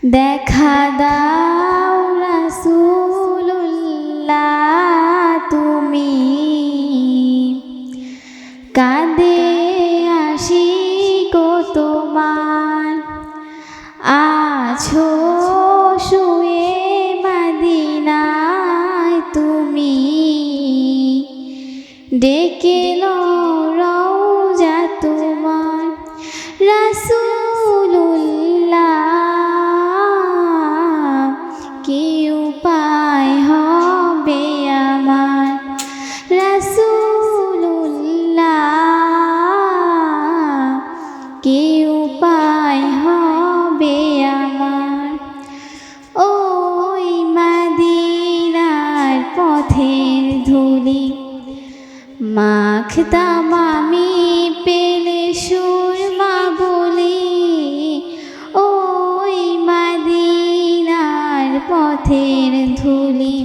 দেখা দাও রাসূলুল্লাহ তুমি, কাঁদে আশিক তোমার। আছো শুয়ে মদিনায় তুমি, ডেকে রওজা তোমার। রাসূলুল্লাহ কি উপায় হবে আমার, রাসূলুল্লাহ কি উপায় হবে আমার। ওই মদিনার পথের ধুলি মাখতাম আমি, পেলে সুরমা বলি। ওই মদিনার পথের ধুলি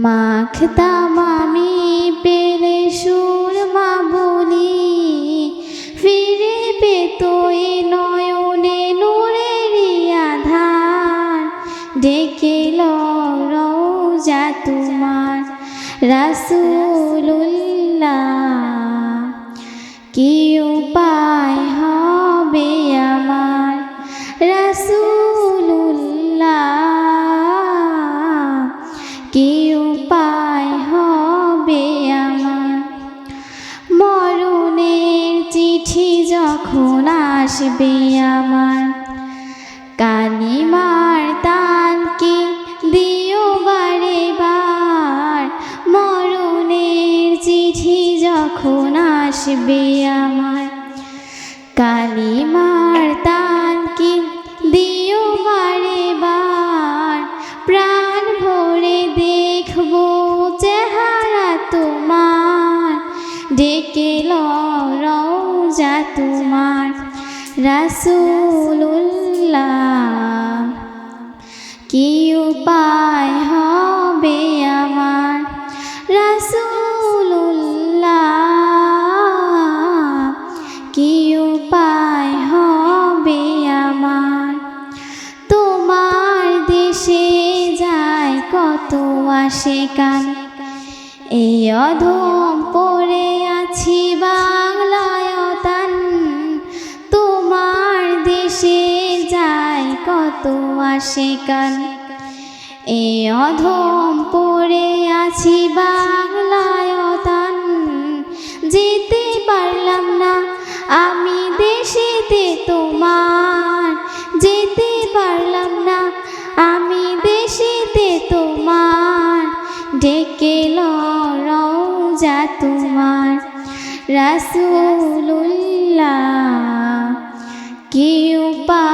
মাখতাম আমি, পেলে সুরমা বলি। ফিরে পেত এ নয়নে নূরেরই আধার, ডেকে রওজা তোমার। রাসূলুল্লাহ কি উপায় হবে আমার, রাসূলুল্লাহ কি উপায় হবে আমার। মরণের চিঠি যখন আসবে আমার, কালিমার তান কি দিও বারে বার। মরণের চিঠি যখন আসবে আমার, কালিমার তান কি দিও বারে বার। প্রাণ ভরে দেখব চেহারা তোমার, ডেকে রওজা তোমার। রাসূলুল্লাহ কি উপায় হবে আমার, রাসূলুল্লাহ কি উপায় হবে আমার। তোমার দেশে যায় কত আশিকান, এই অধম পড়ে আছি বাংলায় তান। তোমার দেশে যায় কত আশিকান, এই অধম পড়ে আছি বাংলায় তান। যেতে পারলাম না আমি দেশেতে তোমার, যেতে পারলাম না আমি দেশেতে তোমার। ডেকে রওজা তোমার। রাসূলুল্লাহ কি উপায়